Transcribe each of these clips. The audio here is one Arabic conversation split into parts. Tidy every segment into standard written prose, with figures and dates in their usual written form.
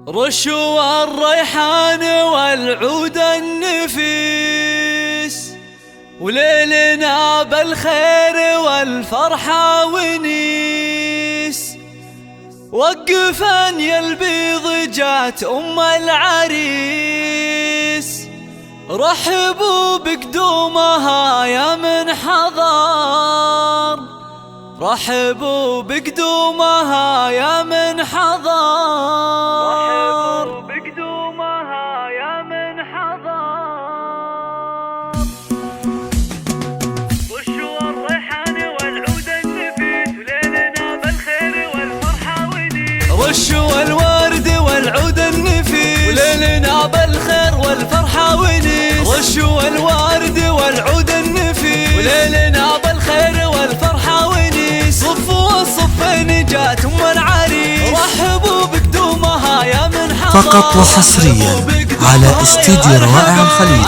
رشوا الريحان والعود النفيس، وليلنا بالخير والفرحة ونيس. وقفن يا البيض جات أم العريس، رحبوا بقدومها يا من حضر، رحبوا بقدومها يا من حضر، رحبوا بقدومها يا من حضر. رشوا الريحان والعود النفيس، وليلنا بالخير والفرحة ونيس. رشوا الورد والعود النفيس، وليلنا بالخير والفرحة ونيس. رشوا الورد والعود النفيس، وليلنا بالخير والفرحة ونيس. صفوا الصفين جات أم العريس، رحبوا بقدومها يا من حضر. فقط وحصريا على استديو روائع الخليج.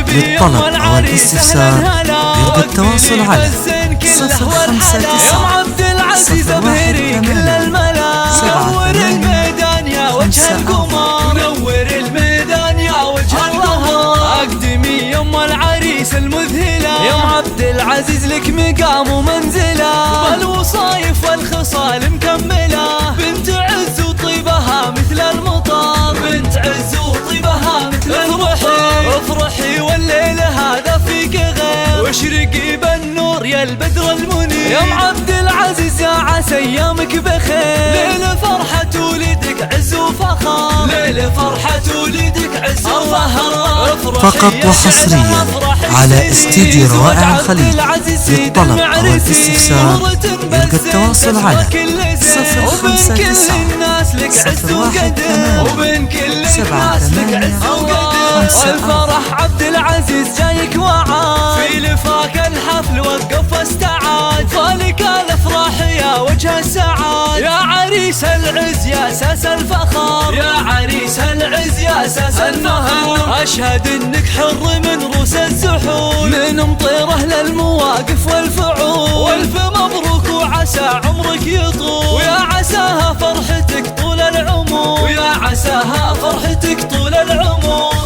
للطلب أو الاستفسار يرجى التواصل على 059 عبد العزيز ابهري كل الملا. نور الميدان يا وجه القمر، نور الميدان يا وجه القمر. اقدمي يم العريس المذهله، يا عبد العزيز لك مقام ومنزله، والوصايف والخصال مكمله. بنت عز وطيبها مثل المطر، بنت عز وطيبها مثل المطر. افرحي والليل هذا فيك غير، واشرقي بالنور يا البدر المنير. يا عبد العزيز يا عسى ايامك بخير، ليلة فرحة وليدك عز وفخر، ليلة فرحة وليدك عز وفخر. فقط وحصريا على استديو روائع الخليج. للطلب أو الاستفسار يرجى التواصل على 059 018 وبين كل الناس لك عز وقدر. الفرح عبد العزيز جايك وعاد، في لفاك الحفل وقف واستعاد. فالك الافراح يا وجه السعاد، يا عريس العز يا اساس الفخر، يا عريس العز يا اساس الفخر. اشهد انك حر من روس الزحول، من مطيره للمواقف والفعول. والف مبروك وعسى عمرك يطول، ويا عساها فرحتك طول العمر، ويا عساها فرحتك طول العمر.